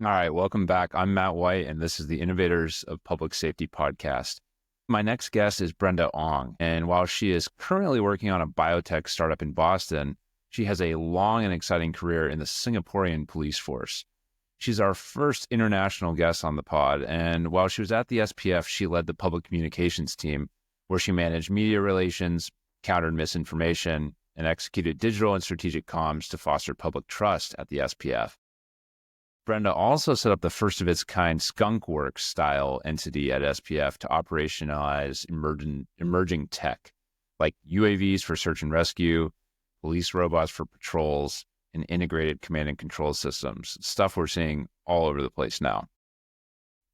All right, welcome back. I'm Matt White, and this is the Innovators of Public Safety podcast. My next guest is Brenda Ong, and while she is currently working on a biotech startup in Boston, she has a long and exciting career in the Singaporean police force. She's our first international guest on the pod, and while she was at the SPF, she led the public communications team, where she managed media relations, countered misinformation, and executed digital and strategic comms to foster public trust at the SPF. Brenda also set up the first of its kind skunkworks style entity at SPF to operationalize emerging tech, like UAVs for search and rescue, police robots for patrols, and integrated command and control systems, stuff we're seeing all over the place now.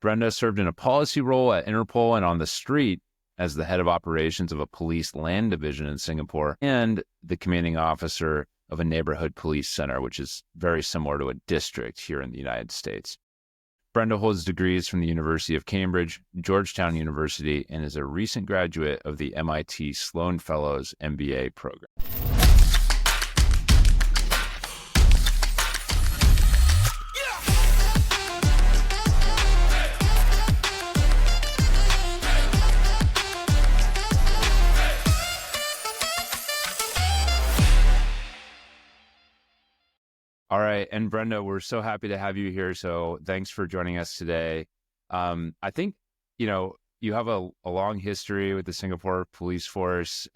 Brenda served in a policy role at Interpol and on the street as the head of operations of a police land division in Singapore and the commanding officer of a neighborhood police center, which is very similar to a district here in the United States. Brenda holds degrees from the University of Cambridge, Georgetown University, and is a recent graduate of the MIT Sloan Fellows MBA program. All right. And Brenda, we're so happy to have you here. So thanks for joining us today. I think, you have a long history with the Singapore police force.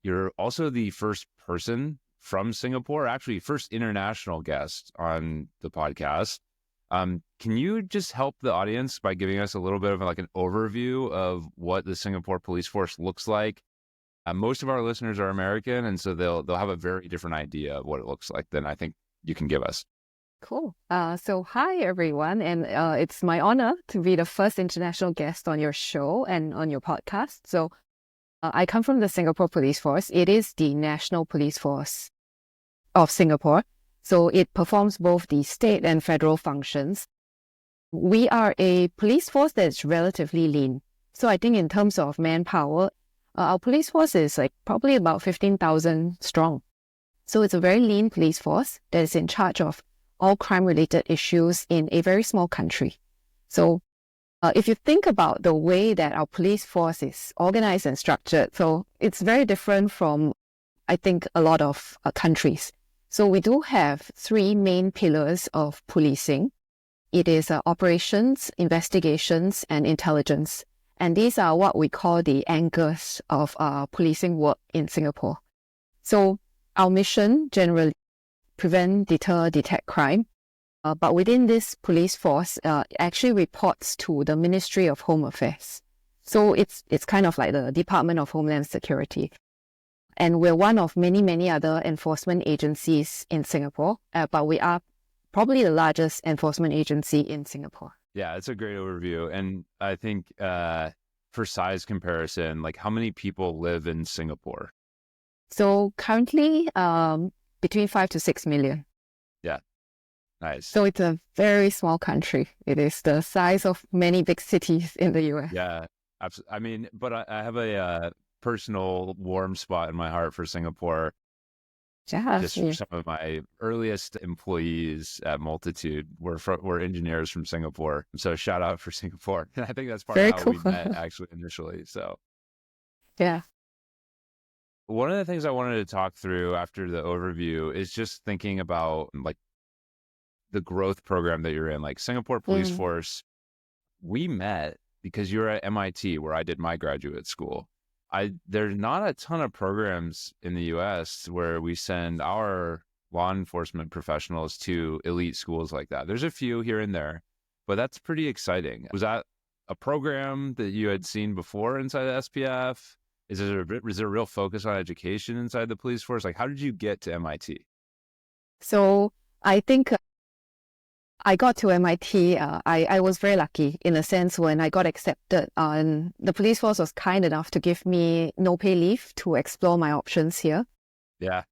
You're also the first person from Singapore, actually first international guest on the podcast. Can you just help the audience by giving us a little bit of an overview of what the Singapore police force looks like? Most of our listeners are American, and so they'll have a very different idea of what it looks like than I think you can give us. Cool. So hi, everyone. And it's my honor to be the first international guest on your show and on your podcast. So I come from the Singapore Police Force. It is the national police force of Singapore. So it performs both the state and federal functions. We are a police force that's relatively lean. So I think in terms of manpower, our police force is probably about 15,000 strong. So it's a very lean police force that is in charge of all crime-related issues in a very small country. So if you think about the way that our police force is organized and structured, so it's very different from, I think, a lot of countries. So we do have three main pillars of policing. It is operations, investigations, and intelligence. And these are what we call the anchors of policing work in Singapore. So our mission generally prevent, deter, detect crime. But within this police force, actually reports to the Ministry of Home Affairs. So it's kind of like the Department of Homeland Security. And we're one of many, many other enforcement agencies in Singapore. But we are probably the largest enforcement agency in Singapore. Yeah, it's a great overview. And I think for size comparison, how many people live in Singapore? So currently between 5 to 6 million. Yeah, nice. So it's a very small country. It is the size of many big cities in the US. Yeah, absolutely. I mean, but I have a personal warm spot in my heart for Singapore. Just some of my earliest employees at Multitude were engineers from Singapore. So shout out for Singapore. And I think that's part of how we met actually initially. So yeah. One of the things I wanted to talk through after the overview is just thinking about the growth program that you're in, Singapore Police Force. We met because you're at MIT, where I did my graduate school. There's not a ton of programs in the US where we send our law enforcement professionals to elite schools like that. There's a few here and there, but that's pretty exciting. Was that a program that you had seen before inside the SPF? Is there a real focus on education inside the police force? How did you get to MIT? So I think I got to MIT. I was very lucky in a sense when I got accepted. The police force was kind enough to give me no pay leave to explore my options here. Yeah.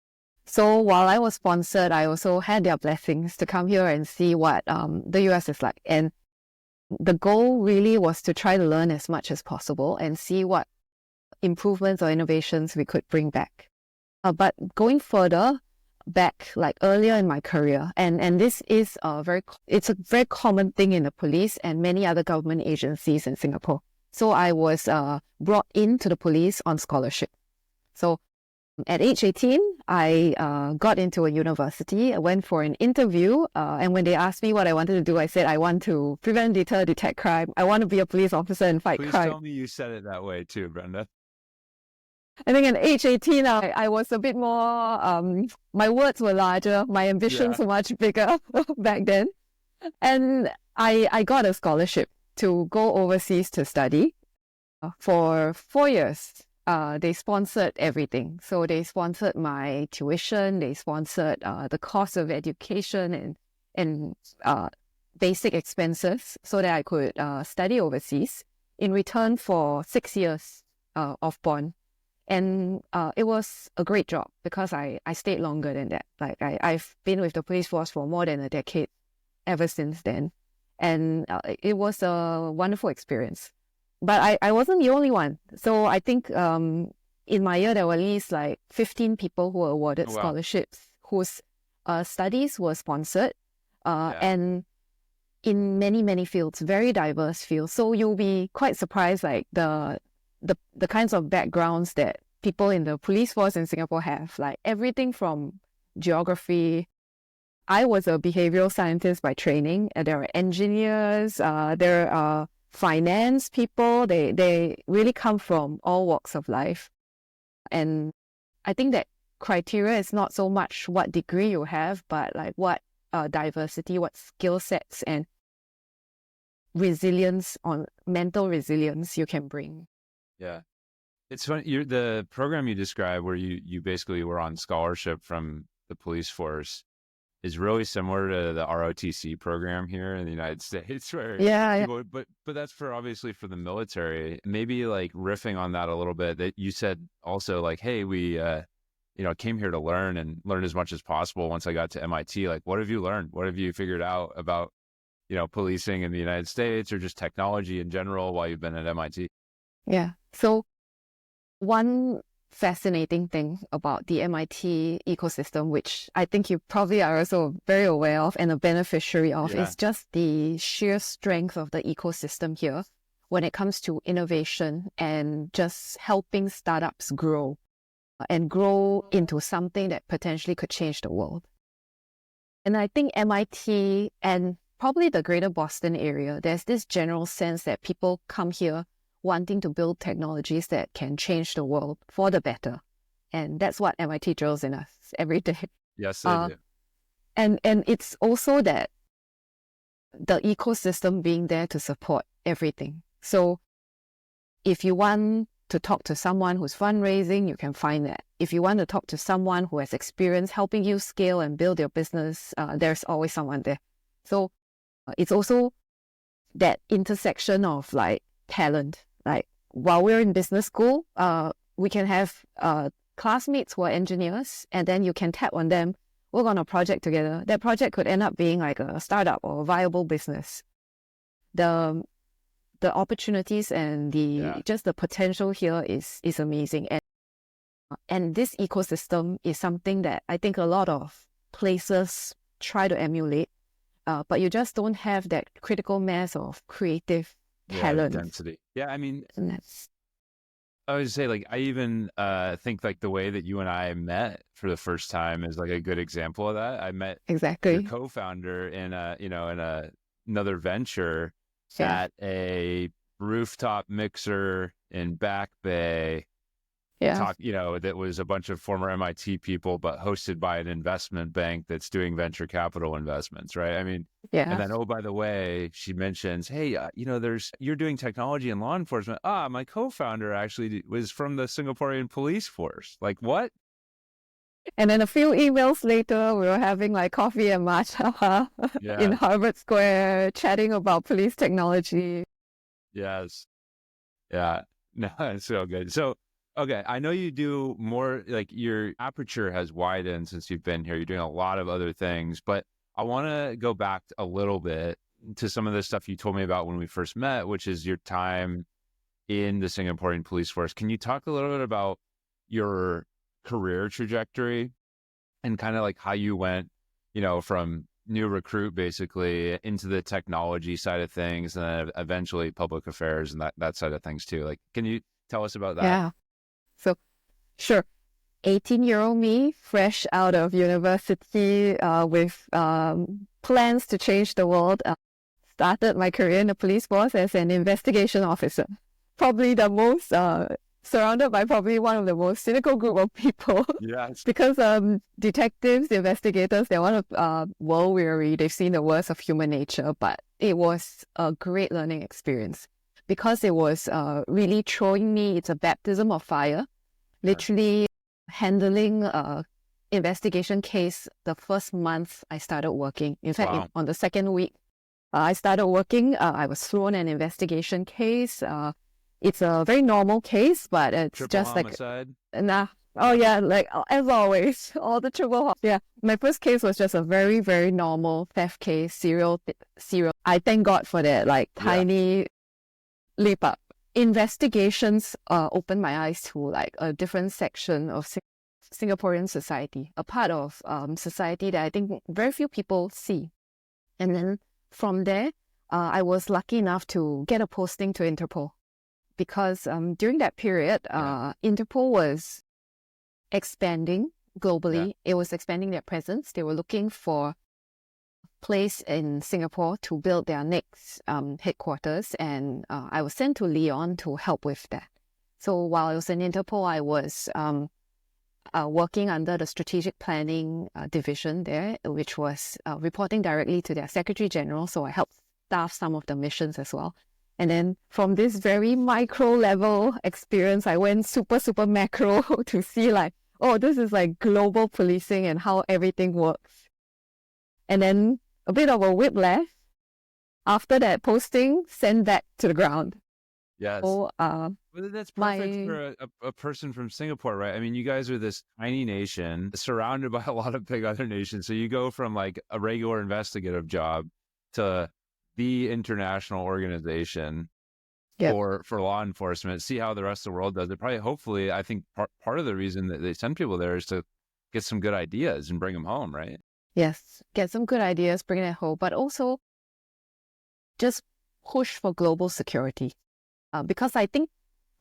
So while I was sponsored, I also had their blessings to come here and see what the US is like. And the goal really was to try to learn as much as possible and see what improvements or innovations we could bring back. But going further, back like earlier in my career, and this is it's a very common thing in the police and many other government agencies in Singapore. So I was brought into the police on scholarship. So at age 18, I got into a university. I went for an interview, and when they asked me what I wanted to do, I said I want to prevent, deter, detect crime. I want to be a police officer and fight Please crime. tell me you said it that way too, Brenda. I think at age 18, I was a bit more, my words were larger, my ambitions were much bigger back then. And I got a scholarship to go overseas to study for 4 years. They sponsored everything. So they sponsored my tuition, they sponsored the cost of education and basic expenses so that I could study overseas in return for 6 years of bond. And it was a great job because I stayed longer than that. Like I've been with the police force for more than a decade ever since then. And it was a wonderful experience. But I wasn't the only one. So I think in my year, there were at least like 15 people who were awarded scholarships whose studies were sponsored and in many, many fields, very diverse fields. So you'll be quite surprised, like the kinds of backgrounds that people in the police force in Singapore have, like everything from geography. I was a behavioral scientist by training. There are engineers, there are finance people. They really come from all walks of life. And I think that criteria is not so much what degree you have, but like what diversity, what skill sets and resilience, on mental resilience you can bring. Yeah. It's funny, the program you described where you basically were on scholarship from the police force is really similar to the ROTC program here in the United States, where people, but that's obviously for the military. Maybe like riffing on that a little bit, that you said also like, hey, we came here to learn and learn as much as possible. Once I got to MIT, like, what have you learned? What have you figured out about policing in the United States or just technology in general while you've been at MIT? Yeah. So one fascinating thing about the MIT ecosystem, which I think you probably are also very aware of and a beneficiary of, is just the sheer strength of the ecosystem here when it comes to innovation and just helping startups grow and grow into something that potentially could change the world. And I think MIT and probably the greater Boston area, there's this general sense that people come here wanting to build technologies that can change the world for the better. And that's what MIT drills in us every day. Yes, they do. And it's also that the ecosystem being there to support everything. So if you want to talk to someone who's fundraising, you can find that. If you want to talk to someone who has experience helping you scale and build your business, there's always someone there. So it's also that intersection of like talent. Like while we're in business school, we can have classmates who are engineers, and then you can tap on them, work on a project together. That project could end up being like a startup or a viable business. The opportunities and just the potential here is amazing. And this ecosystem is something that I think a lot of places try to emulate, but you just don't have that critical mass of creative talent. Density. Yeah, I mean, I would say like I even think like the way that you and I met for the first time is like a good example of that. I met your co-founder in another venture at a rooftop mixer in Back Bay. That was a bunch of former MIT people, but hosted by an investment bank that's doing venture capital investments, right? I mean, and then, oh, by the way, she mentions, hey, you're doing technology and law enforcement. My co-founder actually was from the Singaporean police force. Like, what? And then a few emails later, we were having like coffee and matcha in Harvard Square, chatting about police technology. Yes. Yeah. No, it's so good. So, okay, I know you do more, like your aperture has widened since you've been here. You're doing a lot of other things, but I want to go back a little bit to some of the stuff you told me about when we first met, which is your time in the Singaporean police force. Can you talk a little bit about your career trajectory and kind of like how you went, from new recruit basically into the technology side of things, and then eventually public affairs and that side of things too. Like, can you tell us about that? Yeah. So, sure. 18-year-old me, fresh out of university, with plans to change the world, started my career in the police force as an investigation officer. Probably the most, surrounded by probably one of the most cynical group of people. Yes. Because detectives, investigators, they're one of world weary. They've seen the worst of human nature, but it was a great learning experience because it was really throwing me. It's a baptism of fire. Literally handling investigation case the first month I started working. In fact, Wow. on the second week, I started working. I was thrown an investigation case. It's a very normal case, but it's Triple just homicide. like, oh yeah, like as always, all the yeah. My first case was just a very, very normal theft case, serial. I thank God for that, like tiny leap up. Investigations opened my eyes to like a different section of Singaporean society, a part of society that I think very few people see. And then from there, I was lucky enough to get a posting to Interpol because during that period, Interpol was expanding globally. It was expanding their presence. They were looking for place in Singapore to build their next headquarters, and I was sent to Lyon to help with that. So while I was in Interpol, I was working under the strategic planning division there, which was reporting directly to their Secretary General. So I helped staff some of the missions as well. And then from this very micro level experience, I went super, super macro to see like, oh, this is like global policing and how everything works. And then a bit of a whiplash. After that posting, sent back to the ground. Yes. So, well, that's perfect for a person from Singapore, right? I mean, you guys are this tiny nation surrounded by a lot of big other nations. So you go from like a regular investigative job to the international organization for law enforcement, see how the rest of the world does it. Probably, hopefully, I think part of the reason that they send people there is to get some good ideas and bring them home, right? Yes, get some good ideas, bring it home, but also just push for global security. Because I think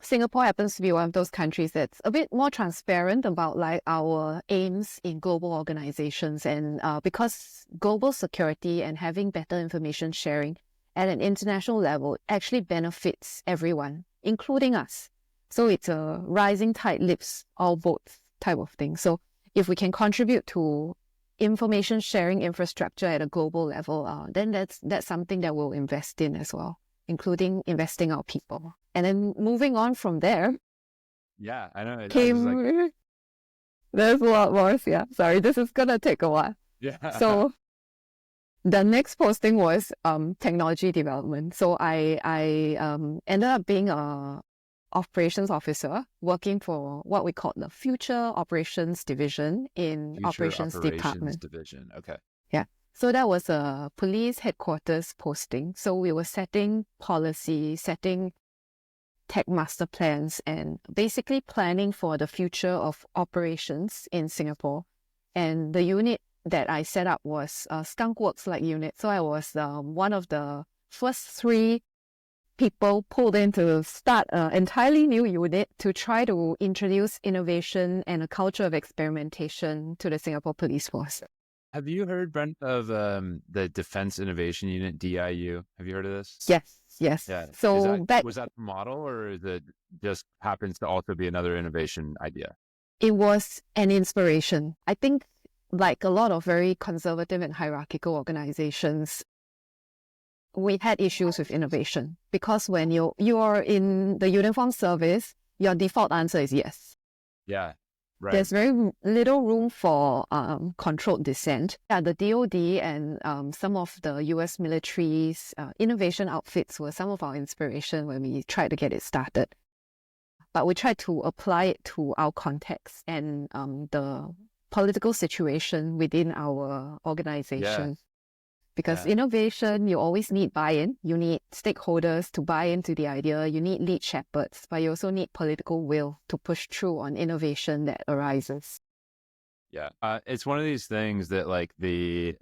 Singapore happens to be one of those countries that's a bit more transparent about like our aims in global organizations. And because global security and having better information sharing at an international level actually benefits everyone, including us. So it's a rising tide lifts all boats type of thing. So if we can contribute to information sharing infrastructure at a global level, then that's something that we'll invest in as well, including investing our people. And then moving on from there. Yeah, I know. There's a lot more. Yeah, sorry, this is gonna take a while. Yeah. So the next posting was technology development. So I ended up being a operations officer working for what we call the Future Operations Division in Operations Department. Division. Okay. Yeah. So that was a police headquarters posting. So we were setting policy, setting tech master plans, and basically planning for the future of operations in Singapore. And the unit that I set up was a Skunk Works-like unit. So I was one of the first 3 people pulled in to start an entirely new unit to try to introduce innovation and a culture of experimentation to the Singapore Police Force. Have you heard, Brent, of the Defense Innovation Unit, DIU? Have you heard of this? Yes. Yeah. So was that the model, or is it just happens to also be another innovation idea? It was an inspiration. I think like a lot of very conservative and hierarchical organizations, we had issues with innovation because when you are in the uniform service, your default answer is yes. Yeah, right. There's very little room for controlled dissent. Yeah, the DoD and some of the US military's innovation outfits were some of our inspiration when we tried to get it started. But we tried to apply it to our context and the political situation within our organization. Yeah. Because innovation, you always need buy-in. You need stakeholders to buy into the idea. You need lead shepherds, but you also need political will to push through on innovation that arises. Yeah. It's one of these things that like the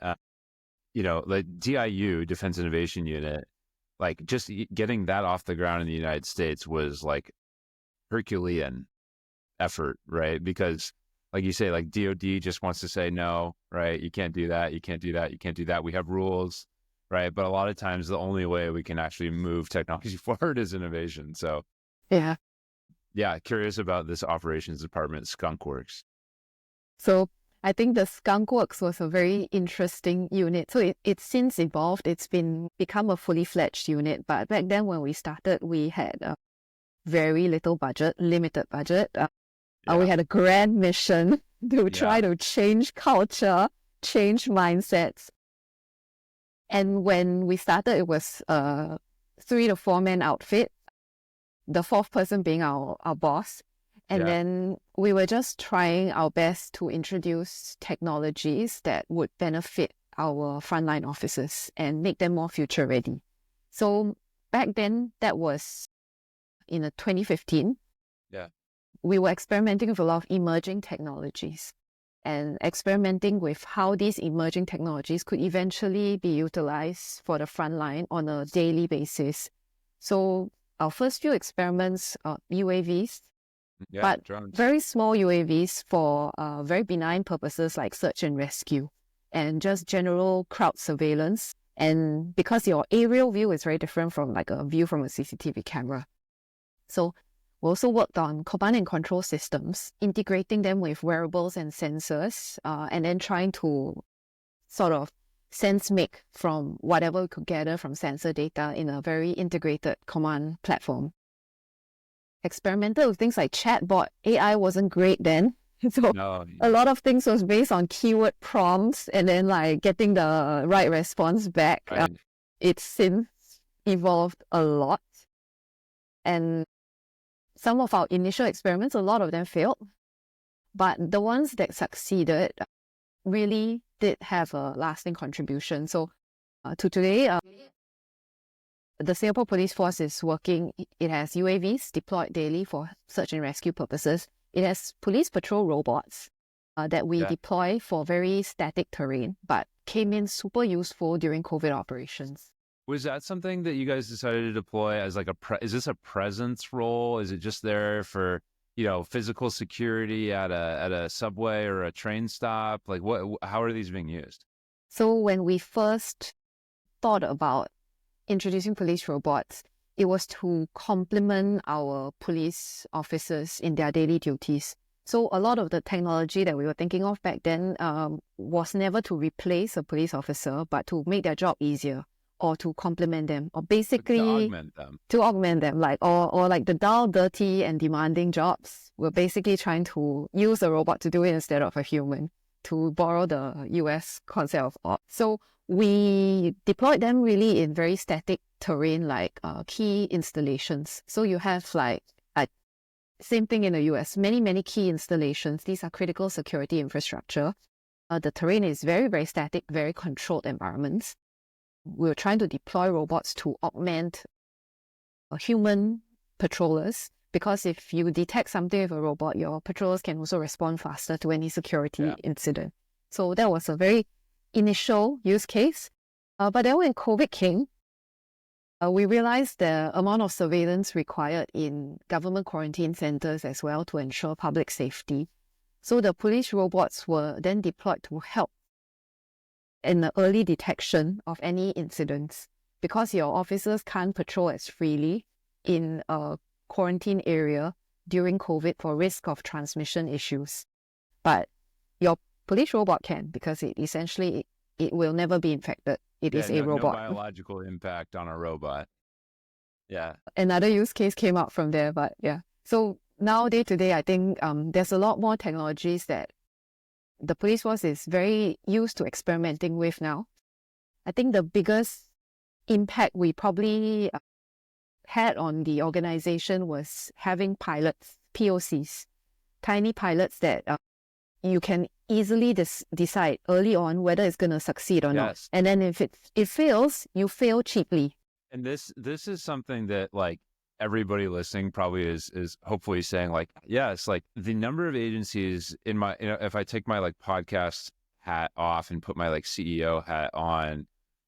DIU, Defense Innovation Unit, like just getting that off the ground in the United States was like Herculean effort, right? Because like you say, like DOD just wants to say no, right? You can't do that. You can't do that. You can't do that. We have rules, right? But a lot of times the only way we can actually move technology forward is innovation. So Yeah. yeah, curious about this operations department, Skunk Works. So I think the Skunk Works was a very interesting unit. So it's since evolved. It's become a fully fledged unit. But back then when we started, we had a very little budget, limited budget. We had a grand mission to try to change culture, change mindsets. And when we started, it was a 3 to 4 man outfit, the fourth person being our boss. And then we were just trying our best to introduce technologies that would benefit our frontline officers and make them more future ready. So back then, that was in 2015. Yeah. We were experimenting with a lot of emerging technologies and experimenting with how these emerging technologies could eventually be utilized for the frontline on a daily basis. So our first few experiments are UAVs, but drones. very small UAVs for very benign purposes like search and rescue and just general crowd surveillance. And because your aerial view is very different from like a view from a CCTV camera. So we also worked on command and control systems, integrating them with wearables and sensors, and then trying to sort of sense make from whatever we could gather from sensor data in a very integrated command platform. Experimented with things like chatbot. AI wasn't great then. So a lot of things was based on keyword prompts and then like getting the right response back. Right. It's since evolved a lot. And some of our initial experiments, a lot of them failed. But the ones that succeeded really did have a lasting contribution. So to today, the Singapore Police Force is working. It has UAVs deployed daily for search and rescue purposes. It has police patrol robots that we deploy for very static terrain, but came in super useful during COVID operations. Was that something that you guys decided to deploy as like is this a presence role? Is it just there for, physical security at a subway or a train stop? Like how are these being used? So when we first thought about introducing police robots, it was to complement our police officers in their daily duties. So a lot of the technology that we were thinking of back then was never to replace a police officer, but to make their job easier or to complement them, or basically to augment them, like or like the dull, dirty and demanding jobs. We're basically trying to use a robot to do it instead of a human, to borrow the US concept of ops. So we deployed them really in very static terrain, like key installations. So you have like same thing in the US, many key installations. These are critical security infrastructure. The terrain is very, very static, very controlled environments. We're trying to deploy robots to augment human patrollers, because if you detect something with a robot, your patrollers can also respond faster to any security incident. So that was a very initial use case. But then when COVID came, we realized the amount of surveillance required in government quarantine centers as well to ensure public safety. So the police robots were then deployed to help in the early detection of any incidents, because your officers can't patrol as freely in a quarantine area during COVID for risk of transmission issues. But your police robot can, because it essentially it will never be infected. It is a robot. No biological impact on a robot. Yeah. Another use case came out from there, but yeah. So now day to day, I think there's a lot more technologies that the police force is very used to experimenting with now. I think the biggest impact we probably had on the organization was having pilots, POCs, tiny pilots that you can easily decide early on whether it's going to succeed or not. And then if it fails, you fail cheaply. And this is something that like everybody listening probably is hopefully saying like, yes, like the number of agencies in my, if I take my like podcast hat off and put my like CEO hat on,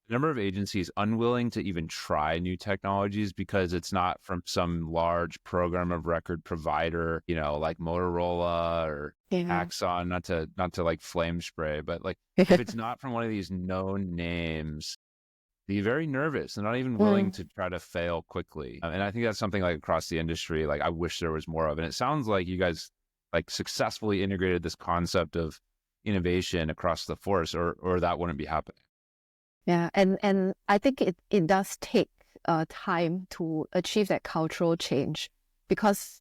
the number of agencies unwilling to even try new technologies because it's not from some large program of record provider, like Motorola or Axon, not to like flame spray, but like if it's not from one of these known names, be very nervous and not even willing to try to fail quickly. And I think that's something like across the industry, like I wish there was more of. And it sounds like you guys like successfully integrated this concept of innovation across the force, or that wouldn't be happening. Yeah, and I think it does take time to achieve that cultural change, because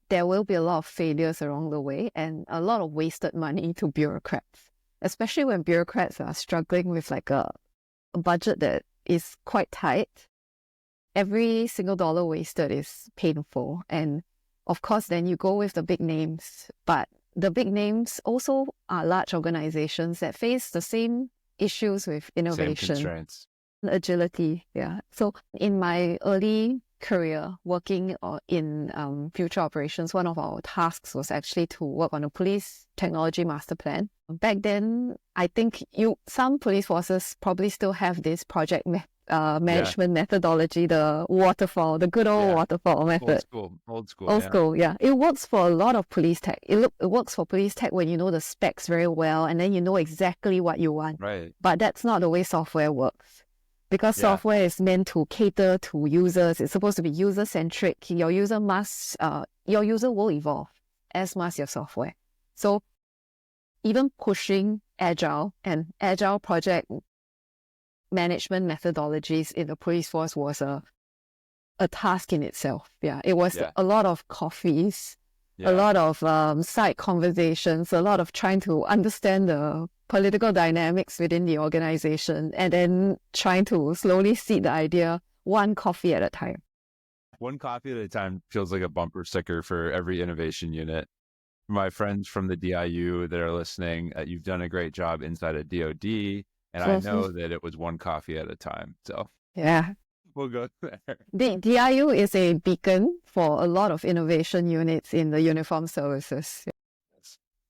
there will be a lot of failures along the way and a lot of wasted money to bureaucrats, especially when bureaucrats are struggling with like a budget that is quite tight. Every single dollar wasted is painful. And of course, then you go with the big names, but the big names also are large organizations that face the same issues with innovation, same constraints, agility. Yeah. So in my early career working in future operations, one of our tasks was actually to work on a police technology master plan. Back then, I think some police forces probably still have this project management methodology, the waterfall, the good old waterfall method. Old school. Yeah. It works for a lot of police tech. It works for police tech when you know the specs very well and then you know exactly what you want. Right. But that's not the way software works. Because software is meant to cater to users. It's supposed to be user-centric. Your user will evolve, as must your software. So even pushing agile and agile project management methodologies in the police force was a task in itself. Yeah, it was a lot of coffees, a lot of side conversations, a lot of trying to understand the political dynamics within the organization, and then trying to slowly seed the idea one coffee at a time. One coffee at a time feels like a bumper sticker for every innovation unit. My friends from the DIU that are listening, you've done a great job inside of DOD, and I know that it was one coffee at a time. So yeah, we'll go there. The DIU is a beacon for a lot of innovation units in the uniformed services.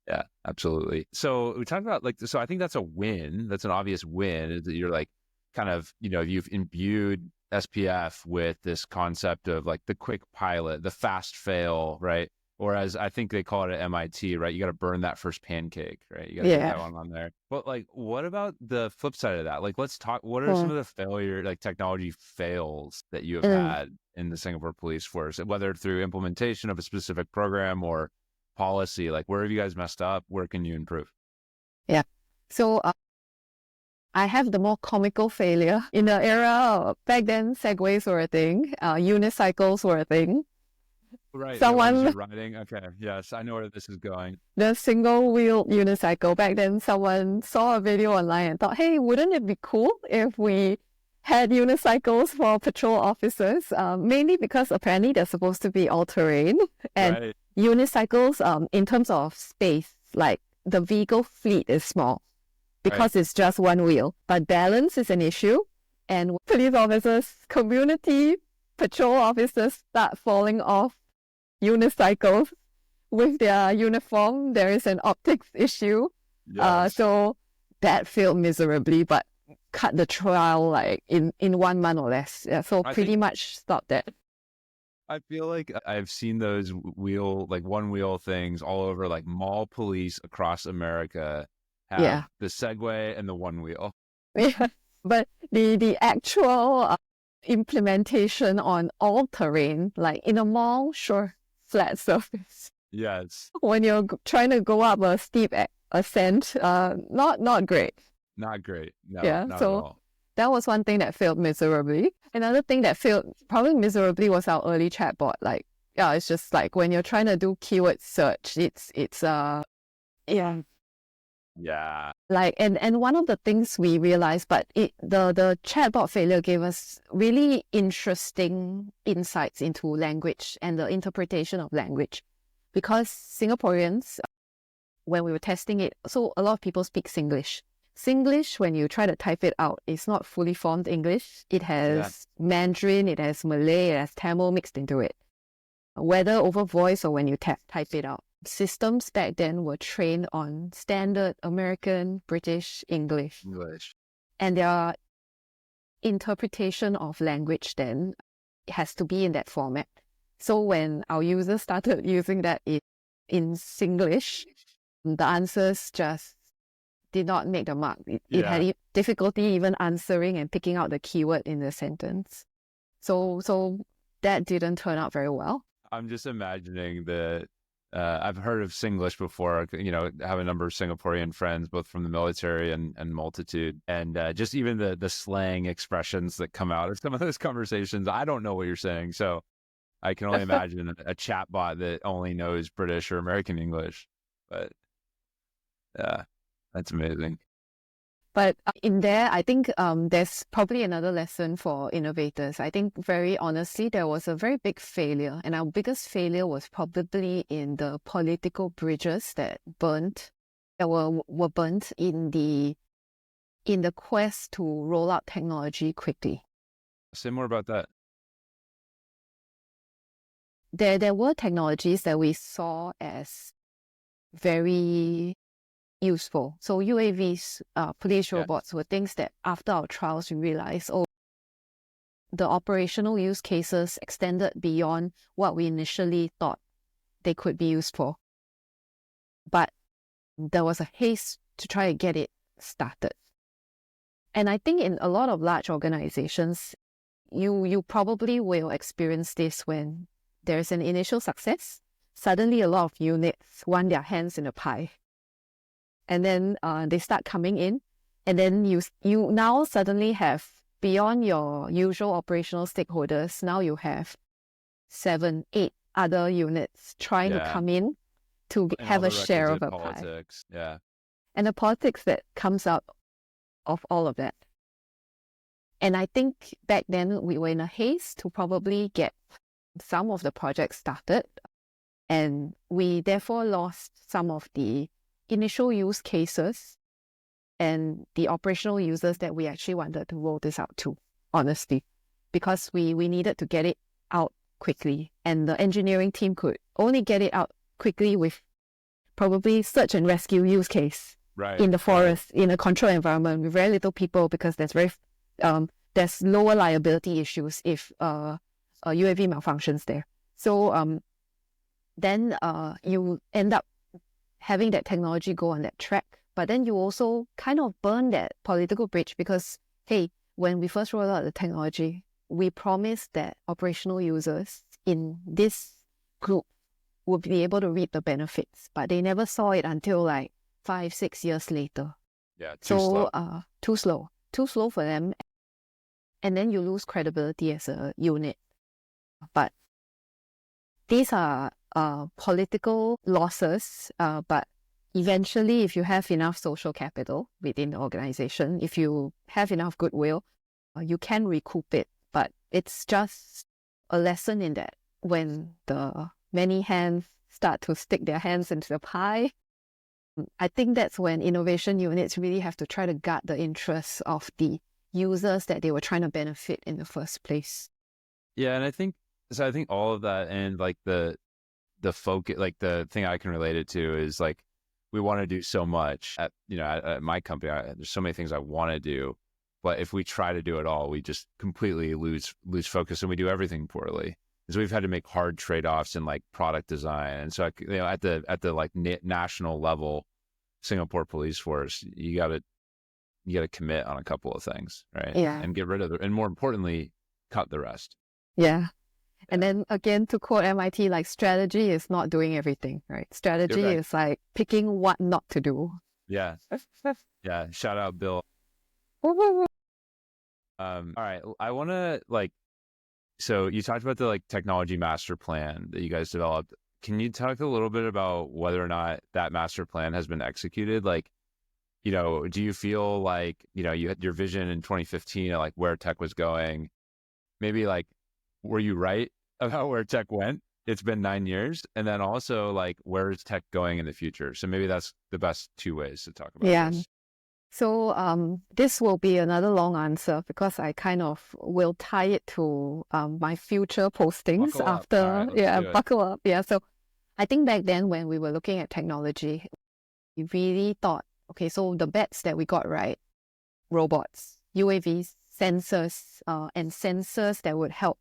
Yeah, absolutely. So we talked about so I think that's a win. That's an obvious win, is that you're like kind of, you've imbued SPF with this concept of like the quick pilot, the fast fail, right? Or as I think they call it at MIT, right? You got to burn that first pancake, right? You got to get that one on there. But like, what about the flip side of that? Like, let's talk, what are some of the technology fails that you have had in the Singapore police force, whether through implementation of a specific program or policy? Like, where have you guys messed up? Where can you improve? Yeah. So I have the more comical failure. In the era back then, segways were a thing, unicycles were a thing. Right. Someone riding. Okay. Yes, I know where this is going. The single wheel unicycle. Back then, someone saw a video online and thought, hey, wouldn't it be cool if we had unicycles for patrol officers? Mainly because apparently they're supposed to be all-terrain. And unicycles, in terms of space, like the vehicle fleet is small because it's just one wheel. But balance is an issue. And police officers, community patrol officers start falling off unicycles with their uniform. There is an optics issue. Yes. So that failed miserably, but cut the trial like in 1 month or less. Yeah, so pretty much stopped that. I feel like I've seen those one wheel things all over, like mall police across America have the Segway and the one wheel. Yeah, but the actual implementation on all terrain, like in a mall, sure, flat surface. Yes. When you're trying to go up a steep ascent, not great. Not great. No, yeah, not so at all. That was one thing that failed miserably. Another thing that failed probably miserably was our early chatbot. Like, it's just like when you're trying to do keyword search, it's Yeah. Like, and one of the things we realized, but the chatbot failure gave us really interesting insights into language and the interpretation of language. Because Singaporeans, when we were testing it, so a lot of people speak Singlish. Singlish, when you try to type it out, it's not fully formed English. It has Mandarin, it has Malay, it has Tamil mixed into it. Whether over voice or when you type it out. Systems back then were trained on standard American, British, English. And their interpretation of language then has to be in that format. So when our users started using that in Singlish, the answers just did not make the mark. It had difficulty even answering and picking out the keyword in the sentence. So that didn't turn out very well. I'm just imagining that I've heard of Singlish before, have a number of Singaporean friends, both from the military and multitude. And just even the slang expressions that come out of some of those conversations, I don't know what you're saying. So I can only imagine a chat bot that only knows British or American English. But yeah, that's amazing. But in there, I think there's probably another lesson for innovators. I think very honestly, there was a very big failure. And our biggest failure was probably in the political bridges that were burnt in the quest to roll out technology quickly. Say more about that. There were technologies that we saw as very useful. So UAVs, police robots were things that after our trials we realized, the operational use cases extended beyond what we initially thought they could be used for. But there was a haste to try to get it started. And I think in a lot of large organizations, you probably will experience this when there's an initial success. Suddenly a lot of units want their hands in the pie. And then they start coming in. And then you now suddenly have, beyond your usual operational stakeholders, now you have 7, 8 other units trying to come in to have a share of a politics. Pie. Yeah. And the politics that comes out of all of that. And I think back then we were in a haste to probably get some of the projects started. And we therefore lost some of the initial use cases and the operational users that we actually wanted to roll this out to, honestly, because we needed to get it out quickly. And the engineering team could only get it out quickly with probably search and rescue use case in the forest, in a controlled environment with very little people, because there's lower liability issues if a UAV malfunctions there. So then you end up having that technology go on that track. But then you also kind of burn that political bridge because, hey, when we first rolled out the technology, we promised that operational users in this group would be able to reap the benefits, but they never saw it until like 5-6 years later. Yeah, slow. Too slow for them. And then you lose credibility as a unit. But these are political losses, but eventually, if you have enough social capital within the organization, if you have enough goodwill, you can recoup it. But it's just a lesson in that when the many hands start to stick their hands into the pie, I think that's when innovation units really have to try to guard the interests of the users that they were trying to benefit in the first place. Yeah, and I think all of that and like the focus, like the thing I can relate it to is like we want to do so much at my company. There's so many things I want to do, but if we try to do it all, we just completely lose focus and we do everything poorly. So we've had to make hard trade-offs in like product design. And so at the like national level, Singapore Police Force, you got to commit on a couple of things, right? Yeah. And get rid of and more importantly, cut the rest. Yeah. And then again, to quote MIT, like strategy is not doing everything, right? Strategy is like picking what not to do. Yeah. Yeah. Shout out, Bill. All right. I want to so you talked about the like technology master plan that you guys developed. Can you talk a little bit about whether or not that master plan has been executed? Like, do you feel like, you had your vision in 2015 of like where tech was going? Maybe like, were you right about where tech went? It's been 9 years. And then also like, where is tech going in the future? So maybe that's the best two ways to talk about this. So this will be another long answer because I kind of will tie it to my future postings Buckle up. after, All right, let's do it. buckle up. Yeah, so I think back then when we were looking at technology, we really thought, okay, so the bets that we got right, robots, UAVs, sensors, and sensors that would help,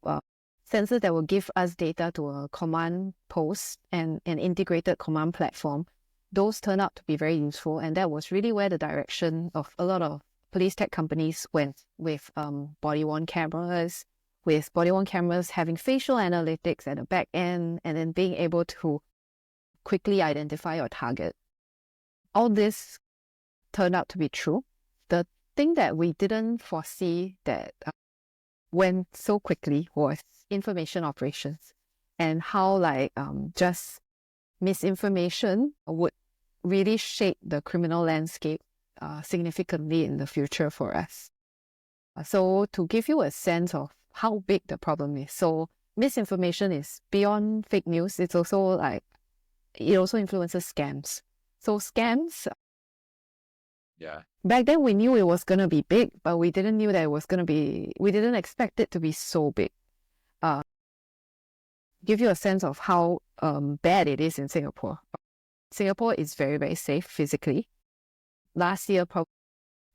sensors that will give us data to a command post and an integrated command platform. Those turned out to be very useful, and that was really where the direction of a lot of police tech companies went with body-worn cameras, having facial analytics at the back end, and then being able to quickly identify your target. All this turned out to be true. The thing that we didn't foresee that went so quickly was information operations, and how just misinformation would really shape the criminal landscape significantly in the future for us. So to give you a sense of how big the problem is, so misinformation is beyond fake news. It's also it also influences scams. So scams, Yeah. back then we knew it was going to be big, but we didn't expect it to be so big. Give you a sense of how bad it is in Singapore. Singapore is very, very safe physically. Last year, probably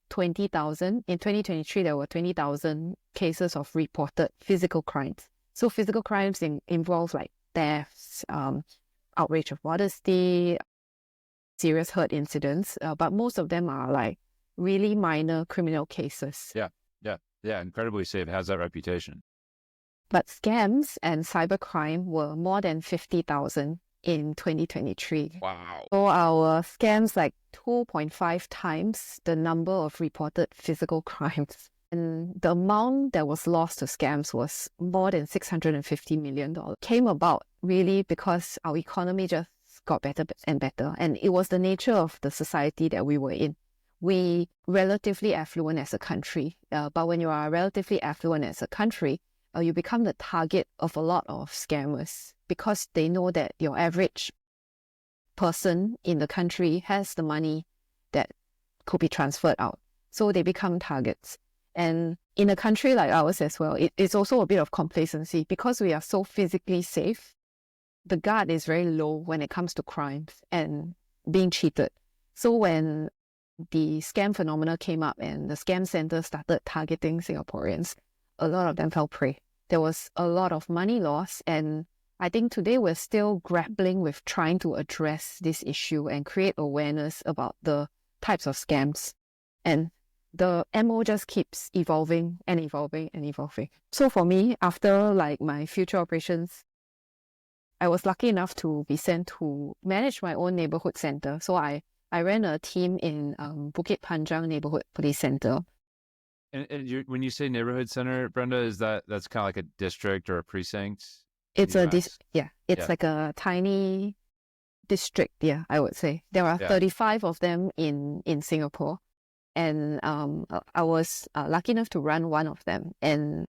20,000. In 2023, there were 20,000 cases of reported physical crimes. So physical crimes involve like thefts, outrage of modesty, serious hurt incidents, but most of them are like really minor criminal cases. Yeah, incredibly safe. It has that reputation. But scams and cybercrime were more than 50,000 in 2023. Wow. So our scams like 2.5 times the number of reported physical crimes. And the amount that was lost to scams was more than $650 million. Came about really because our economy just got better and better. And it was the nature of the society that we were in. We relatively affluent as a country, but when you are relatively affluent as a country, you become the target of a lot of scammers because they know that your average person in the country has the money that could be transferred out. So they become targets. And in a country like ours as well, it's also a bit of complacency because we are so physically safe. The guard is very low when it comes to crimes and being cheated. So when the scam phenomena came up and the scam centers started targeting Singaporeans, a lot of them fell prey. There was a lot of money loss, and I think today we're still grappling with trying to address this issue and create awareness about the types of scams. And the MO just keeps evolving and evolving and evolving. So for me, after like my future operations, I was lucky enough to be sent to manage my own neighborhood center. So I ran a team in Bukit Panjang Neighborhood Police Center. And when you say neighborhood center, Brenda, that's kind of like a district or a precinct? It's Yeah. like a tiny district, I would say. There are 35 of them in Singapore. And I was lucky enough to run one of them. And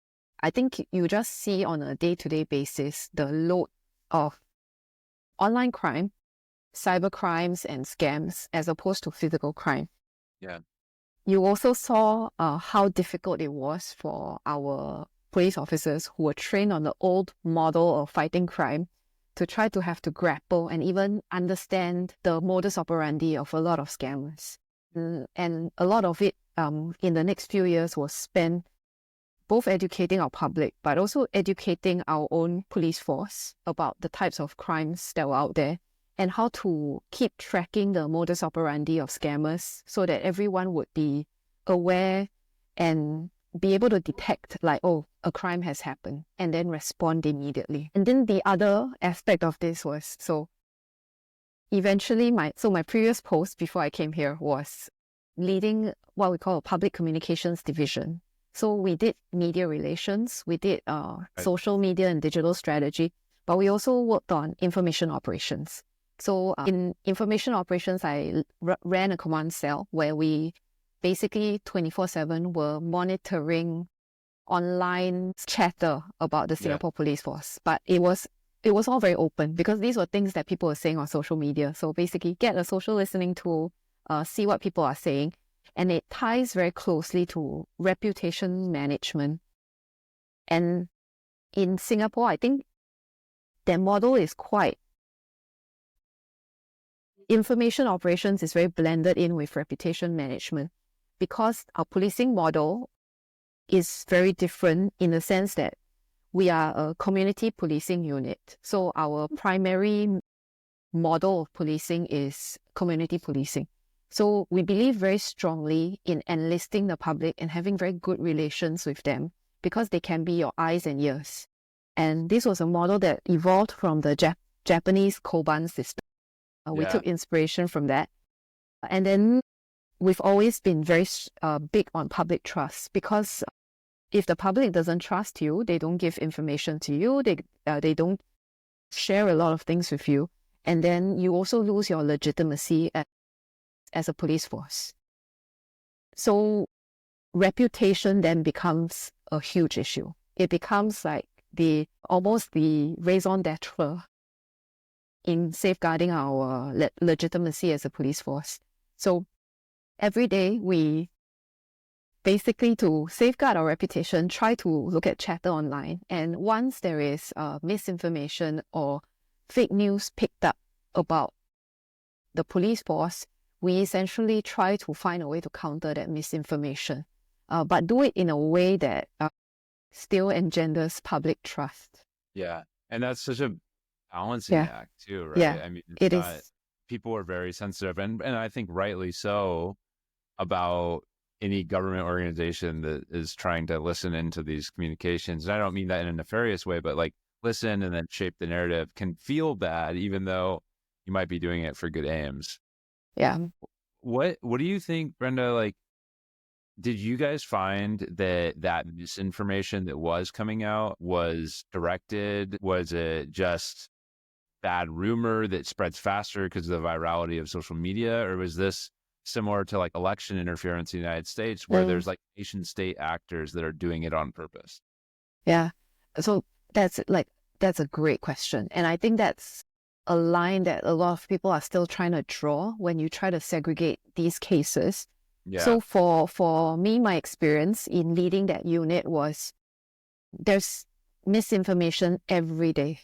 I think you just see on a day-to-day basis the load of online crime, cyber crimes, and scams as opposed to physical crime. Yeah. You also saw how difficult it was for our police officers who were trained on the old model of fighting crime to try to have to grapple and even understand the modus operandi of a lot of scammers. And a lot of it in the next few years was spent both educating our public, but also educating our own police force about the types of crimes that were out there and how to keep tracking the modus operandi of scammers so that everyone would be aware and be able to detect like, oh, a crime has happened and then respond immediately. And then the other aspect of this was, so eventually my previous post before I came here was leading what we call a public communications division. So we did media relations, we did social media and digital strategy, but we also worked on information operations. So in information operations, I ran a command cell where we basically 24/7 were monitoring online chatter about the Singapore Police Force. But it was all very open because these were things that people were saying on social media. So basically get a social listening tool, see what people are saying. And it ties very closely to reputation management. And in Singapore, I think their model is quite, information operations is very blended in with reputation management, because our policing model is very different in the sense that we are a community policing unit. So our primary model of policing is community policing. So we believe very strongly in enlisting the public and having very good relations with them, because they can be your eyes and ears. And this was a model that evolved from the Japanese Koban system. We took inspiration from that. And then we've always been very big on public trust, because if the public doesn't trust you, they don't give information to you, they don't share a lot of things with you, and then you also lose your legitimacy as a police force. So reputation then becomes a huge issue. It becomes like almost the raison d'etre in safeguarding our legitimacy as a police force. So every day we basically, to safeguard our reputation, try to look at chatter online. And once there is misinformation or fake news picked up about the police force, we essentially try to find a way to counter that misinformation, but do it in a way that still engenders public trust. Yeah. And that's such a balancing act too, right? Yeah, I mean, it is. People are very sensitive, and I think rightly so, about any government organization that is trying to listen into these communications. And I don't mean that in a nefarious way, but like listen and then shape the narrative can feel bad, even though you might be doing it for good aims. Yeah. What do you think, Brenda? Like, did you guys find that misinformation that was coming out was directed? Was it just bad rumor that spreads faster because of the virality of social media? Or was this similar to like election interference in the United States, where there's like nation state actors that are doing it on purpose? Yeah. So that's a great question. And I think that's a line that a lot of people are still trying to draw when you try to segregate these cases. Yeah. So for me, my experience in leading that unit was there's misinformation every day.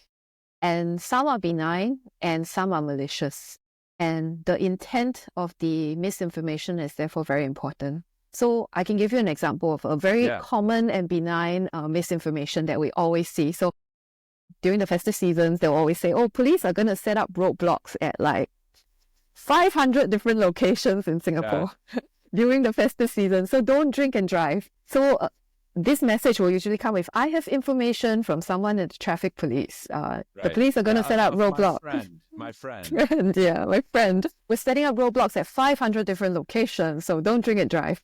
And some are benign and some are malicious. And the intent of the misinformation is therefore very important. So I can give you an example of a very common and benign misinformation that we always see. So during the festive seasons, they'll always say, oh, police are going to set up roadblocks at like 500 different locations in Singapore during the festive season. So don't drink and drive. So this message will usually come with, I have information from someone at the traffic police. The police are going to set up roadblocks. My friend. My friend. We're setting up roadblocks at 500 different locations, so don't drink and drive.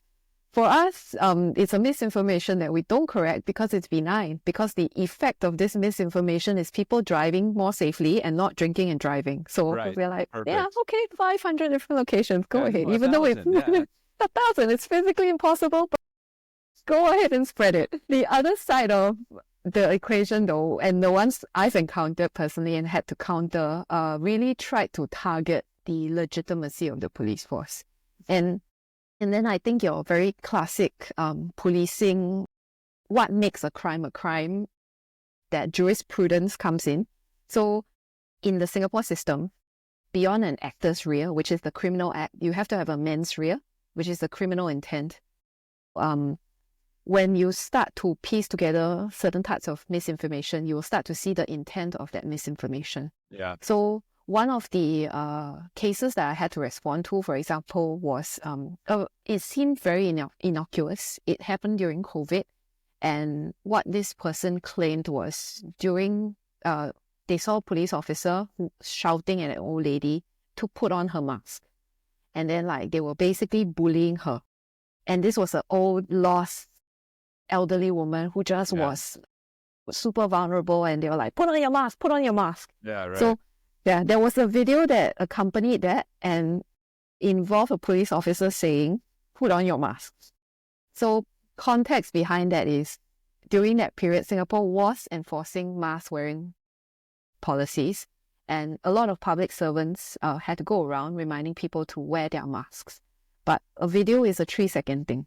For us, it's a misinformation that we don't correct because it's benign, because the effect of this misinformation is people driving more safely and not drinking and driving. So we're like, okay, 500 different locations, go ahead. Even though we've 1,000, it's physically impossible, but go ahead and spread it. The other side of the equation, though, and the ones I've encountered personally and had to counter, really tried to target the legitimacy of the police force. And then I think your very classic policing, what makes a crime, that jurisprudence comes in. So in the Singapore system, beyond an actus rea, which is the criminal act, you have to have a mens rea, which is the criminal intent. When you start to piece together certain types of misinformation, you will start to see the intent of that misinformation. Yeah. So one of the cases that I had to respond to, for example, was it seemed very innocuous. It happened during COVID. And what this person claimed was during, they saw a police officer shouting at an old lady to put on her mask. And then like they were basically bullying her. And this was an old, lost, elderly woman who just was super vulnerable. And they were like, put on your mask, put on your mask. Yeah, right. So there was a video that accompanied that and involved a police officer saying, put on your mask. So context behind that is, during that period, Singapore was enforcing mask wearing policies, and a lot of public servants had to go around reminding people to wear their masks. but a video is a 3-second thing.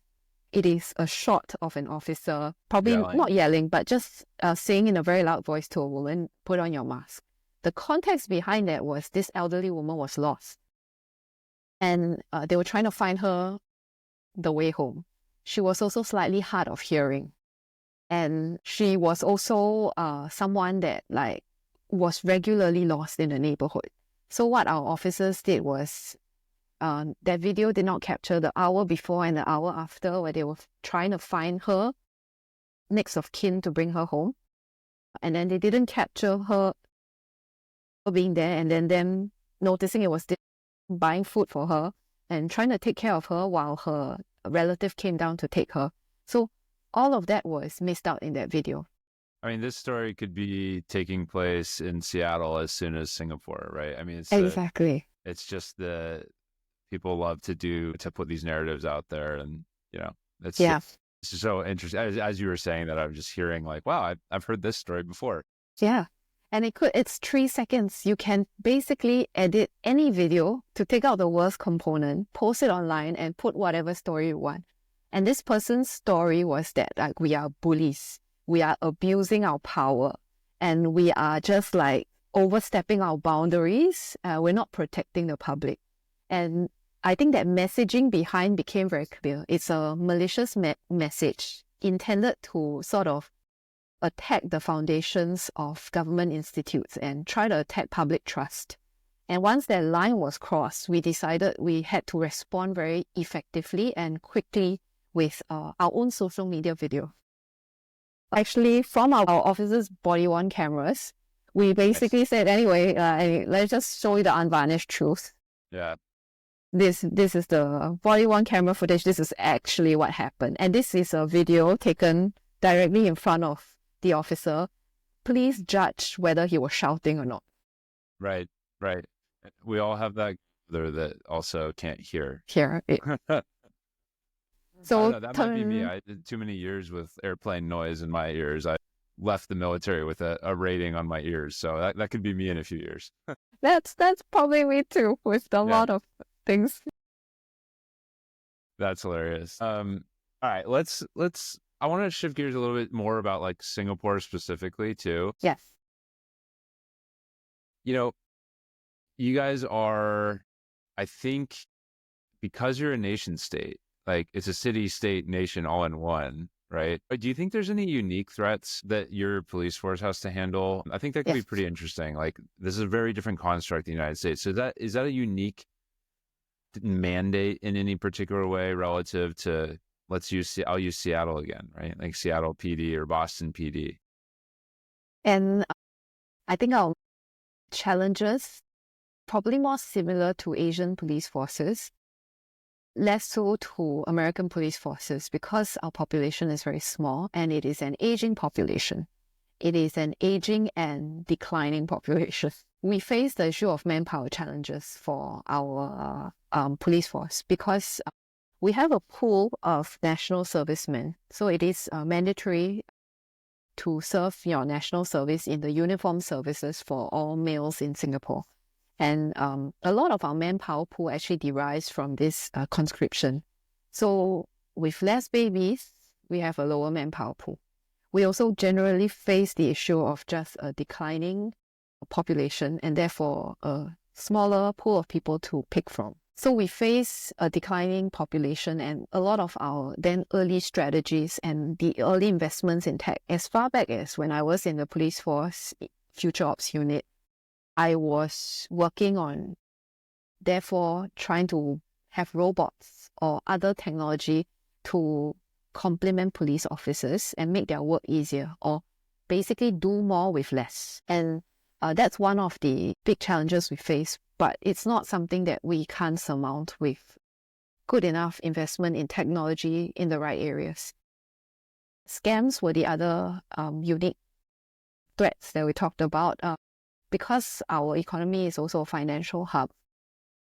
It is a shot of an officer, probably not yelling, but just saying in a very loud voice to a woman, put on your mask. The context behind that was this elderly woman was lost. And they were trying to find her the way home. She was also slightly hard of hearing. And she was also someone that was regularly lost in the neighborhood. So what our officers did was, that video did not capture the hour before and the hour after where they were trying to find her next of kin to bring her home. And then they didn't capture her being there, and then them noticing it was buying food for her and trying to take care of her while her relative came down to take her. So all of that was missed out in that video. I mean, this story could be taking place in Seattle as soon as Singapore, right? I mean, exactly. It's just the people love to put these narratives out there, and it's so interesting. As you were saying that, I was just hearing like, wow, I've heard this story before. Yeah. And it's 3 seconds. You can basically edit any video to take out the worst component, post it online, and put whatever story you want. And this person's story was that we are bullies. We are abusing our power. And we are just overstepping our boundaries. We're not protecting the public. And I think that messaging behind became very clear. It's a malicious message intended to sort of attack the foundations of government institutes and try to attack public trust. And once that line was crossed, we decided we had to respond very effectively and quickly with our own social media video. Actually, from our officers' body-worn cameras, we basically said, anyway, let's just show you the unvarnished truth. Yeah. This is the body-worn camera footage. This is actually what happened. And this is a video taken directly in front of the officer. Please judge whether he was shouting or not. Right. We all have that there that also can't hear. So that might be me. I did too many years with airplane noise in my ears. I left the military with a rating on my ears, so that could be me in a few years. That's probably me too, with a lot of things. That's hilarious. All right, I want to shift gears a little bit more about Singapore specifically too. Yes. You guys are, I think, because you're a nation state, it's a city, state, nation all in one, right? But do you think there's any unique threats that your police force has to handle? I think that could be pretty interesting. This is a very different construct in the United States. So is that a unique mandate in any particular way relative to, I'll use Seattle again, right? Seattle PD or Boston PD. And I think our challenges probably more similar to Asian police forces, less so to American police forces, because our population is very small and it is an aging population. It is an aging and declining population. We face the issue of manpower challenges for our police force because we have a pool of national servicemen. So it is mandatory to serve your national service in the uniformed services for all males in Singapore. And a lot of our manpower pool actually derives from this conscription. So with less babies, we have a lower manpower pool. We also generally face the issue of just a declining population and therefore a smaller pool of people to pick from. So we face a declining population, and a lot of our then early strategies and the early investments in tech, as far back as when I was in the police force future ops unit, I was working on therefore trying to have robots or other technology to complement police officers and make their work easier, or basically do more with less. And that's one of the big challenges we face, but it's not something that we can't surmount with good enough investment in technology in the right areas. Scams were the other unique threats that we talked about. Because our economy is also a financial hub,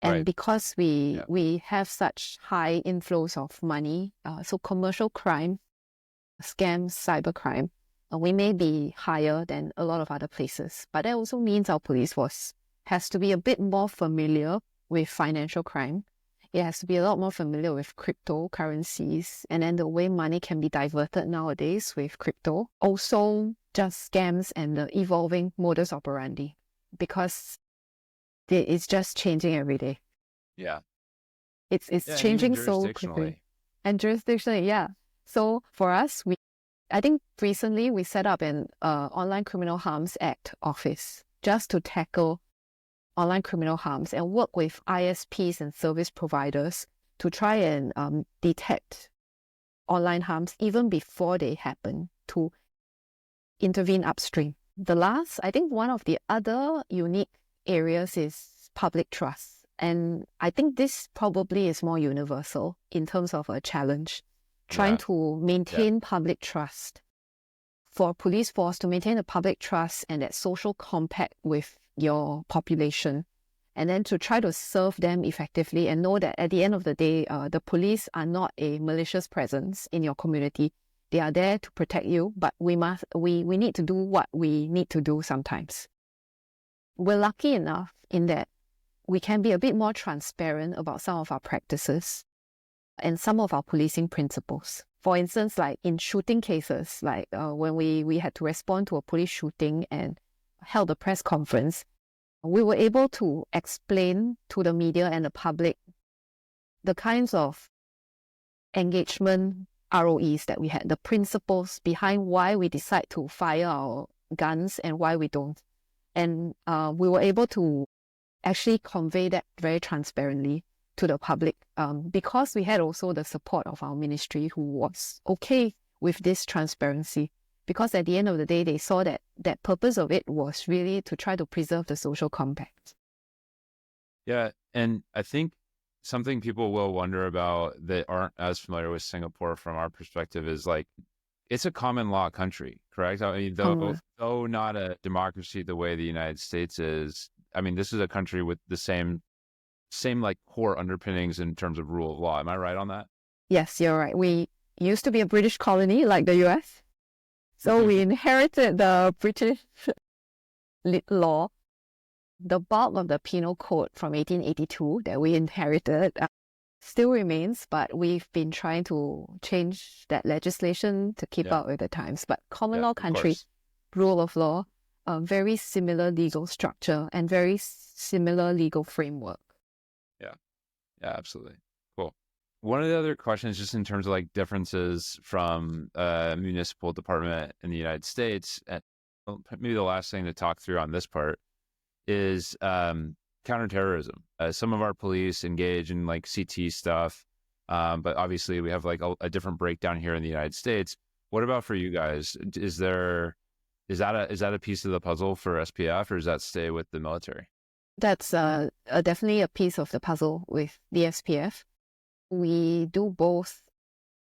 and because we have such high inflows of money, so commercial crime, scams, cybercrime, we may be higher than a lot of other places. But that also means our police force has to be a bit more familiar with financial crime it has to be a lot more familiar with cryptocurrencies and then the way money can be diverted nowadays with crypto. Also, just scams and the evolving modus operandi, because it's just changing every day. Yeah. It's Yeah, and even changing so quickly. jurisdictionally. And jurisdictionally, yeah. So for us, I think recently we set up an Online Criminal Harms Act office just to tackle online criminal harms and work with ISPs and service providers to try and detect online harms even before they happen, to intervene upstream. I think one of the other unique areas is public trust. And I think this probably is more universal in terms of a challenge, trying to maintain public trust. For a police force to maintain the public trust and that social compact with your population, and then to try to serve them effectively and know that at the end of the day, the police are not a malicious presence in your community. They are there to protect you, but we need to do what we need to do sometimes. We're lucky enough in that we can be a bit more transparent about some of our practices and some of our policing principles. For instance, like in shooting cases, like when we had to respond to a police shooting and held a press conference, we were able to explain to the media and the public the kinds of engagement ROEs that we had, the principles behind why we decide to fire our guns and why we don't. And we were able to actually convey that very transparently to the public, because we had also the support of our ministry, who was okay with this transparency, because at the end of the day, they saw that that purpose of it was really to try to preserve the social compact. Yeah, and I think something people will wonder about that aren't as familiar with Singapore from our perspective is like, it's a common law country, correct? I mean, though not a democracy the way the United States is, I mean, this is a country with the same like core underpinnings in terms of rule of law. Am I right on that? Yes, you're right. We used to be a British colony like the US. So we inherited the British law. The bulk of the penal code from 1882 that we inherited still remains, but we've been trying to change that legislation to keep up with the times. But common law country, rule of law, very similar legal structure and very similar legal framework. Yeah, absolutely. Cool. One of the other questions, just in terms of like differences from municipal department in the United States, and maybe the last thing to talk through on this part is counterterrorism. Some of our police engage in like CT stuff, but obviously we have like a different breakdown here in the United States. What about for you guys? Is that a piece of the puzzle for SPF, or does that stay with the military? That's definitely a piece of the puzzle with the SPF. We do both.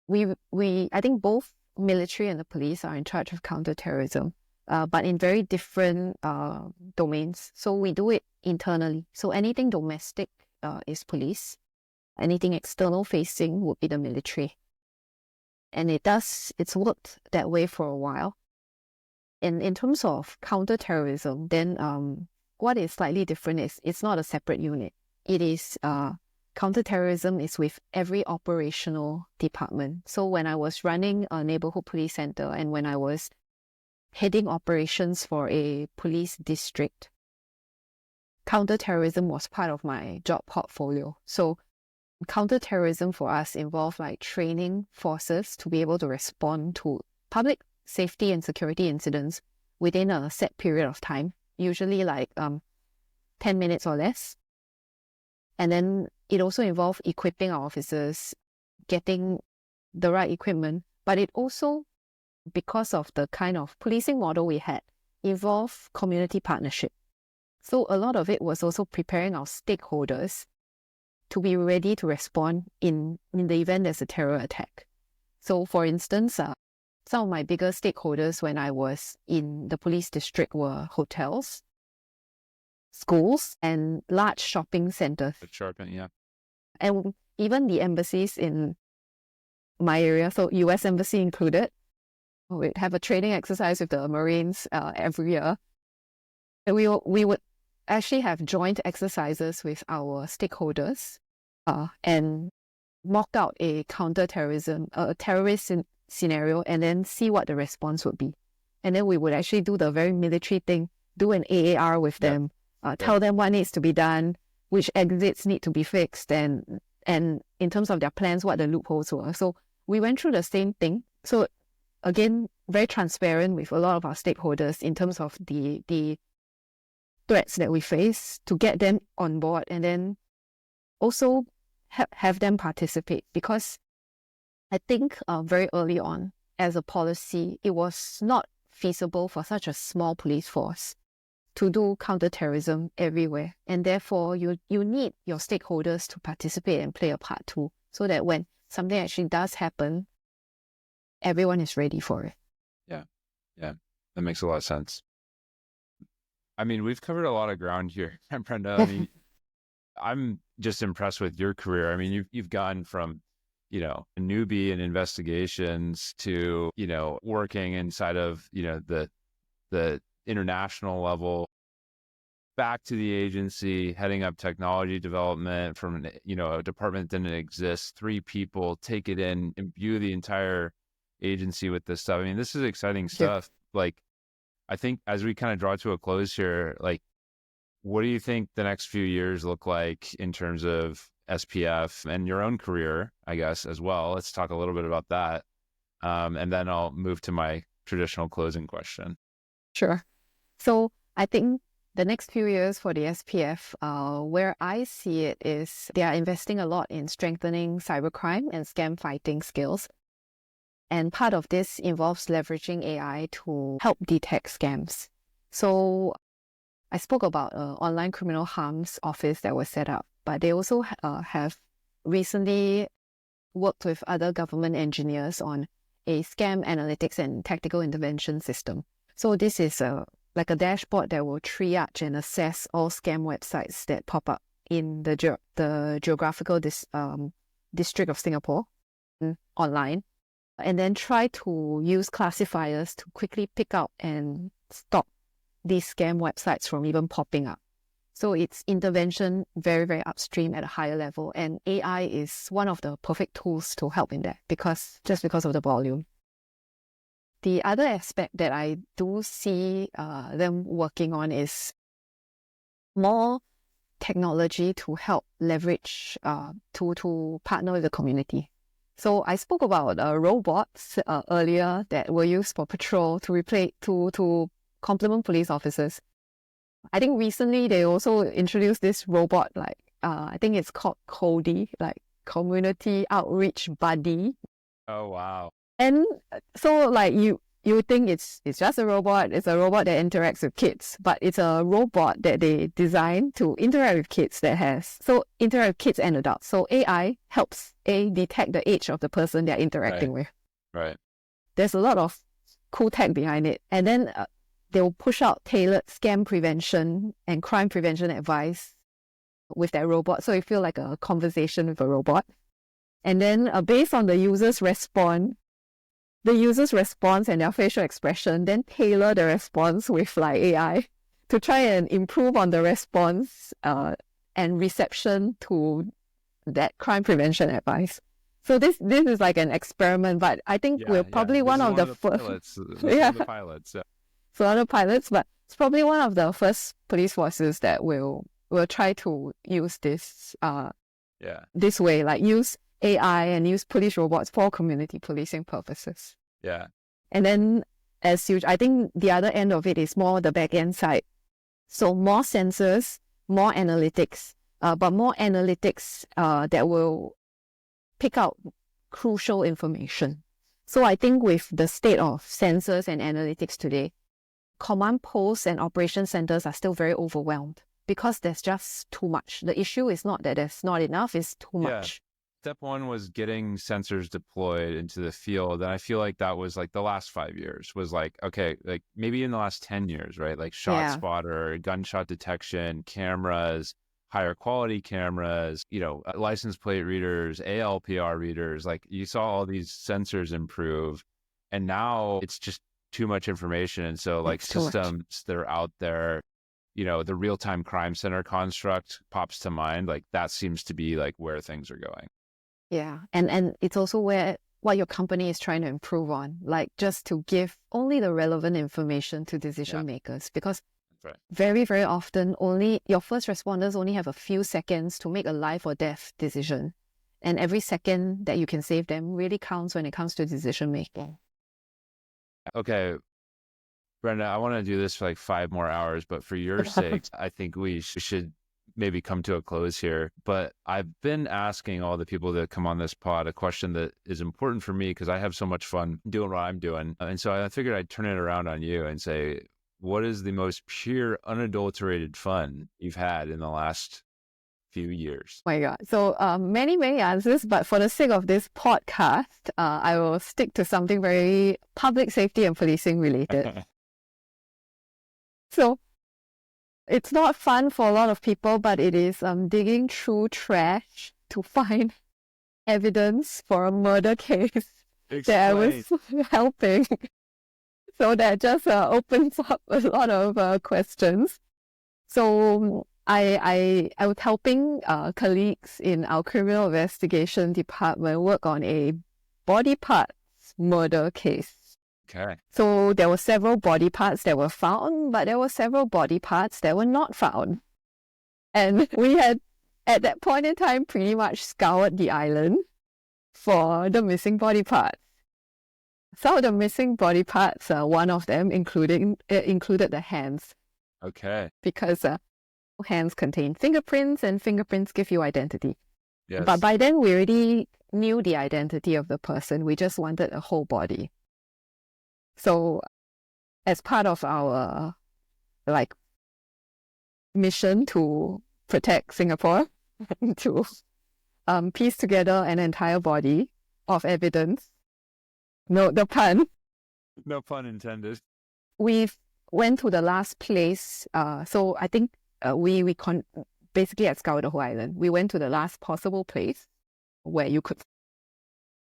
I think both military and the police are in charge of counterterrorism, but in very different domains. So we do it internally. So anything domestic is police. Anything external facing would be the military. And it's worked that way for a while. And in terms of counterterrorism, then what is slightly different is it's not a separate unit. It is counterterrorism is with every operational department. So when I was running a neighborhood police center and when I was heading operations for a police district, counterterrorism was part of my job portfolio. So counterterrorism for us involved like training forces to be able to respond to public safety and security incidents within a set period of time, usually like 10 minutes or less. And then it also involved equipping our officers, getting the right equipment, but it also, because of the kind of policing model we had, involved community partnership. So a lot of it was also preparing our stakeholders to be ready to respond in the event there's a terror attack. So for instance, some of my bigger stakeholders when I was in the police district were hotels, schools, and large shopping centers. Yeah. And even the embassies in my area, so US Embassy included. We'd have a training exercise with the Marines every year. And we would actually have joint exercises with our stakeholders and mock out a counter-terrorism, a terrorist scenario, and then see what the response would be. And then we would actually do the very military thing, do an AAR with them, tell them what needs to be done, which exits need to be fixed, and in terms of their plans, what the loopholes were. So we went through the same thing. So again, very transparent with a lot of our stakeholders in terms of the threats that we face to get them on board, and then also have them participate, because I think very early on as a policy, it was not feasible for such a small police force to do counterterrorism everywhere. And therefore, you need your stakeholders to participate and play a part too, so that when something actually does happen, everyone is ready for it. Yeah, that makes a lot of sense. I mean, we've covered a lot of ground here, Brenda. I mean, I'm just impressed with your career. I mean, you've gone from, a newbie in investigations to, working inside of, the international level, back to the agency, heading up technology development from, a department that didn't exist, 3 people, take it in, imbue the entire agency with this stuff. I mean, this is exciting stuff. Like, I think as we kind of draw to a close here, like, what do you think the next few years look like in terms of SPF and your own career, I guess, as well? Let's talk a little bit about that. And then I'll move to my traditional closing question. Sure. So I think the next few years for the SPF, where I see it is they are investing a lot in strengthening cybercrime and scam fighting skills. And part of this involves leveraging AI to help detect scams. So I spoke about online criminal harms office that was set up, but they also have recently worked with other government engineers on a scam analytics and tactical intervention system. So this is like a dashboard that will triage and assess all scam websites that pop up in the geographical district of Singapore online, and then try to use classifiers to quickly pick out and stop these scam websites from even popping up. So it's intervention very, very upstream at a higher level. And AI is one of the perfect tools to help in that, because of the volume. The other aspect that I do see them working on is more technology to help leverage to partner with the community. So I spoke about robots earlier that were used for patrol to replace to complement police officers. I think recently they also introduced this robot, like I think it's called Cody, like Community Outreach Buddy. Oh wow! And so like you would think it's just a robot. It's a robot that interacts with kids, but it's a robot that they designed to interact with kids interact with kids and adults. So AI helps detect the age of the person they're interacting with. Right. There's a lot of cool tech behind it. And then they'll push out tailored scam prevention and crime prevention advice with that robot. So you feel like a conversation with a robot. And then based on the user's response and their facial expression, then tailor the response with like AI to try and improve on the response and reception to that crime prevention advice. So this is like an experiment, but I think we're probably one of the first. Pilots. So other pilots, but it's probably one of the first police forces that will try to use this this way, like use AI and use police robots for community policing purposes. Yeah. And then I think the other end of it is more the back end side. So more sensors, more analytics, but more analytics that will pick out crucial information. So I think with the state of sensors and analytics today, command posts and operation centers are still very overwhelmed because there's just too much. The issue is not that there's not enough, it's too much. Step one was getting sensors deployed into the field. And I feel like that was like the last 5 years was like, okay, like maybe in the last 10 years, right? Like shot spotter, gunshot detection, cameras, higher quality cameras, license plate readers, ALPR readers. Like you saw all these sensors improve, and now it's just too much information. And so like systems that are out there, the real-time crime center construct pops to mind. Like that seems to be like where things are going. Yeah. And it's also where what your company is trying to improve on, like just to give only the relevant information to decision makers, because That's right. very, very often only your first responders only have a few seconds to make a life or death decision. And every second that you can save them really counts when it comes to decision making. Okay, Brenda, I want to do this for like 5 more hours, but for your sake, I think we should maybe come to a close here. But I've been asking all the people that come on this pod a question that is important for me because I have so much fun doing what I'm doing. And so I figured I'd turn it around on you and say, what is the most pure, unadulterated fun you've had in the last few years? Oh my God. So many, many answers, but for the sake of this podcast, I will stick to something very public safety and policing related. So it's not fun for a lot of people, but it is digging through trash to find evidence for a murder case that I was helping. So that just opens up a lot of questions. So I was helping colleagues in our criminal investigation department work on a body parts murder case. Okay. So there were several body parts that were found, but there were several body parts that were not found. And we had, at that point in time, pretty much scoured the island for the missing body parts. Some of the missing body parts, one of them included the hands. Okay. Because hands contain fingerprints, and fingerprints give you identity. Yes. But by then, we already knew the identity of the person. We just wanted a whole body. So, as part of our mission to protect Singapore, to piece together an entire body of evidence. No, the pun. No pun intended. We went to the last place. So I think we basically had scoured the whole island. We went to the last possible place where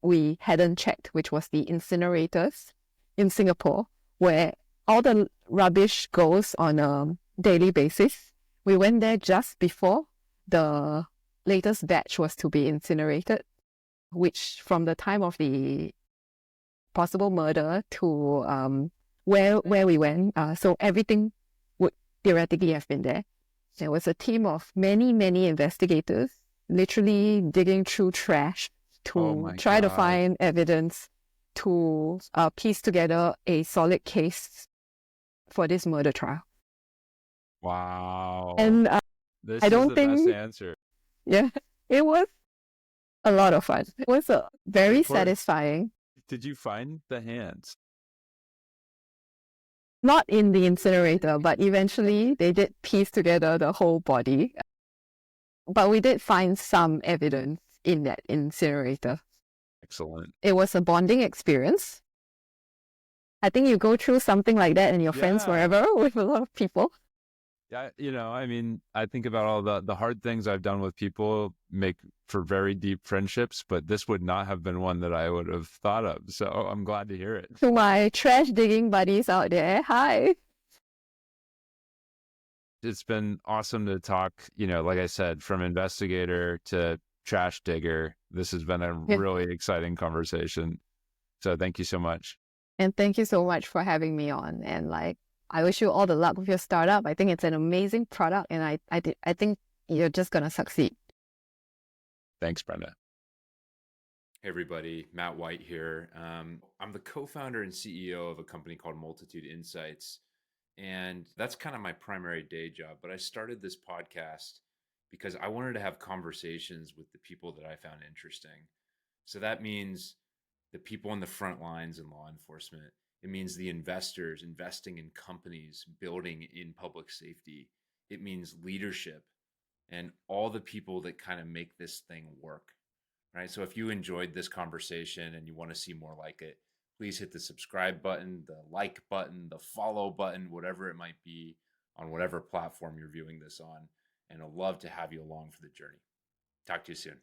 we hadn't checked, which was the incinerators in Singapore, where all the rubbish goes on a daily basis. We went there just before the latest batch was to be incinerated, which from the time of the possible murder to where we went, so everything would theoretically have been there. There was a team of many, many investigators literally digging through trash to try to find evidence to piece together a solid case for this murder trial. Wow. And this I don't is the think, best answer. Yeah, it was a lot of fun. It was very satisfying. Did you find the hands? Not in the incinerator, but eventually they did piece together the whole body. But we did find some evidence in that incinerator. Excellent. It was a bonding experience. I think you go through something like that and you're friends forever with a lot of people. Yeah, I mean, I think about all the hard things I've done with people make for very deep friendships, but this would not have been one that I would have thought of. So I'm glad to hear it. To my trash digging buddies out there, hi. It's been awesome to talk, like I said, from investigator to trash digger. This has been a really exciting conversation. So thank you so much. And thank you so much for having me on. And I wish you all the luck with your startup. I think it's an amazing product, and I think you're just going to succeed. Thanks, Brenda. Hey, everybody. Matt White here. I'm the co-founder and CEO of a company called Multitude Insights, and that's kind of my primary day job. But I started this podcast because I wanted to have conversations with the people that I found interesting. So that means the people on the front lines in law enforcement. It means the investors investing in companies, building in public safety. It means leadership and all the people that kind of make this thing work, right? So if you enjoyed this conversation and you want to see more like it, please hit the subscribe button, the like button, the follow button, whatever it might be on whatever platform you're viewing this on. And I'd love to have you along for the journey. Talk to you soon.